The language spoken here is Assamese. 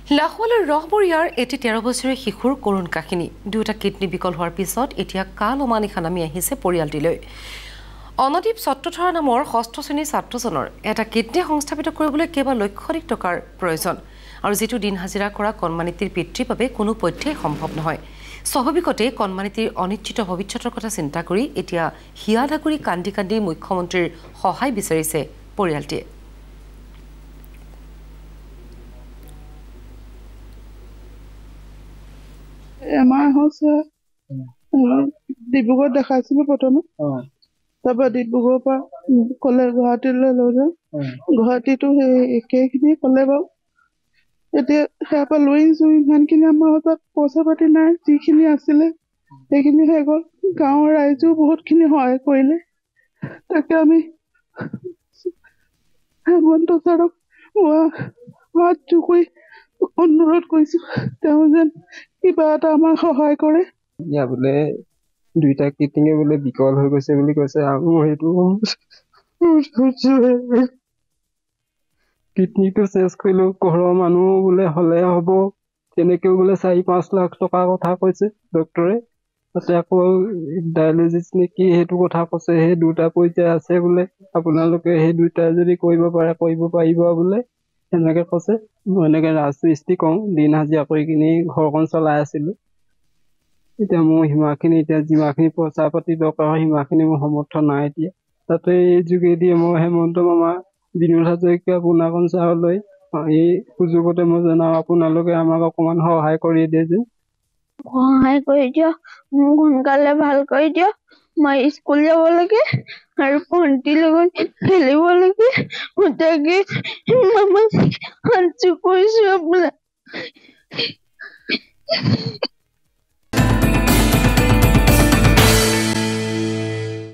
লাহোৱালৰ ৰহবৰীয়াৰ এটি 13 বছৰীয়া শিশুৰ কৰুণ কাহিনী। দুটা কিডনী বিকল হোৱাৰ পিছত এতিয়া কাল অমানিশা নামি আহিছে পৰিয়ালটিলৈ। অনদীপ চট্টথৰা নামৰ 6ষ্ঠ শ্ৰেণীৰ ছাত্ৰজনৰ এটা কিডনী সংস্থাপিত কৰিবলৈ কেৱল লক্ষাধিক টকাৰ প্ৰয়োজন আৰু যিটো দিন হাজিৰা কৰা কণমানিটিৰ পিতৃৰ বাবে কোনো পধ্যেই সম্ভৱ নহয়। স্বাভাৱিকতে কণমানিটিৰ অনিশ্চিত ভৱিষ্যতৰ কথা চিন্তা কৰি এতিয়া হিয়া ধাকুৰি কান্দি কান্দি মুখ্যমন্ত্ৰীৰ সহায় বিচাৰিছে পৰিয়ালটিয়ে। এমাহ হৈছে ডিব্ৰুগড়ত দেখাইছিলো প্ৰথমে, তাৰপৰা ডিব্ৰুগড়ৰ পৰা ক'লে গুৱাহাটীলৈ লৈ যাওঁ। গুৱাহাটীতো সেই একেখিনি ক'লে বাৰু। এতিয়া সেয়াৰ পৰা লৈ আহিছোঁ। ইমানখিনি আমাৰ হাতত পইচা পাতি নাই, যিখিনি আছিলে সেইখিনি হৈ গ'ল। গাঁৱৰ ৰাইজেও বহুতখিনি সহায় কৰিলে। তাকে আমি হেমন্ত ছাৰক হাত জোৰ অনুৰোধ কৰিছোঁ, তেওঁ যেন কিবা এটা আমাক সহায় কৰে। বোলে দুইটা কিডনী বোলে বিকল হৈ গৈছে বুলি কৈছে আৰু সেইটো কিডনীটো চেঞ্জ কৰিলেও ঘৰৰ মানুহ বোলে হ'লে হ'ব, তেনেকেও বোলে 4-5 লাখ টকাৰ কথা কৈছে ডক্তৰে। তাতে আকৌ ডায়েলিচিছ নেকি সেইটো কথা কৈছে। সেই দুটা পৰ্যায় আছে বোলে, আপোনালোকে সেই দুটা যদি কৰিব পাৰে কৰিব পাৰিব বোলে, সেনেকে কৈছে। মই এনেকে ৰাজমিস্ত্ৰী কওঁ, দিন হাজিৰা কৰি কিনি ঘৰখন চলাই আছিলো। এতিয়া মোৰ সীমাখিনি, এতিয়া যিমানখিনি পইচা পাতি দৰকাৰ হয় সিমানখিনি মোৰ সমৰ্থ নাই এতিয়া। তাতে এই যোগেদি মই হেমন্ত মামা, বিনোদ হাজৰিকা, পুনাকন ছাৰলৈ এই সুযোগতে মই জনাওঁ, আপোনালোকে আমাক অকমান সহায় কৰি দিয়ে যেন। সহায় কৰি দিয়ক, মোক সোনকালে ভাল কৰি দিয়ক। মই স্কুল যাব লাগে আৰু ভণ্টিৰ লগত খেলিব লাগে। তাকে মামাক হাত জোৰ কৰিছো আপোনাক।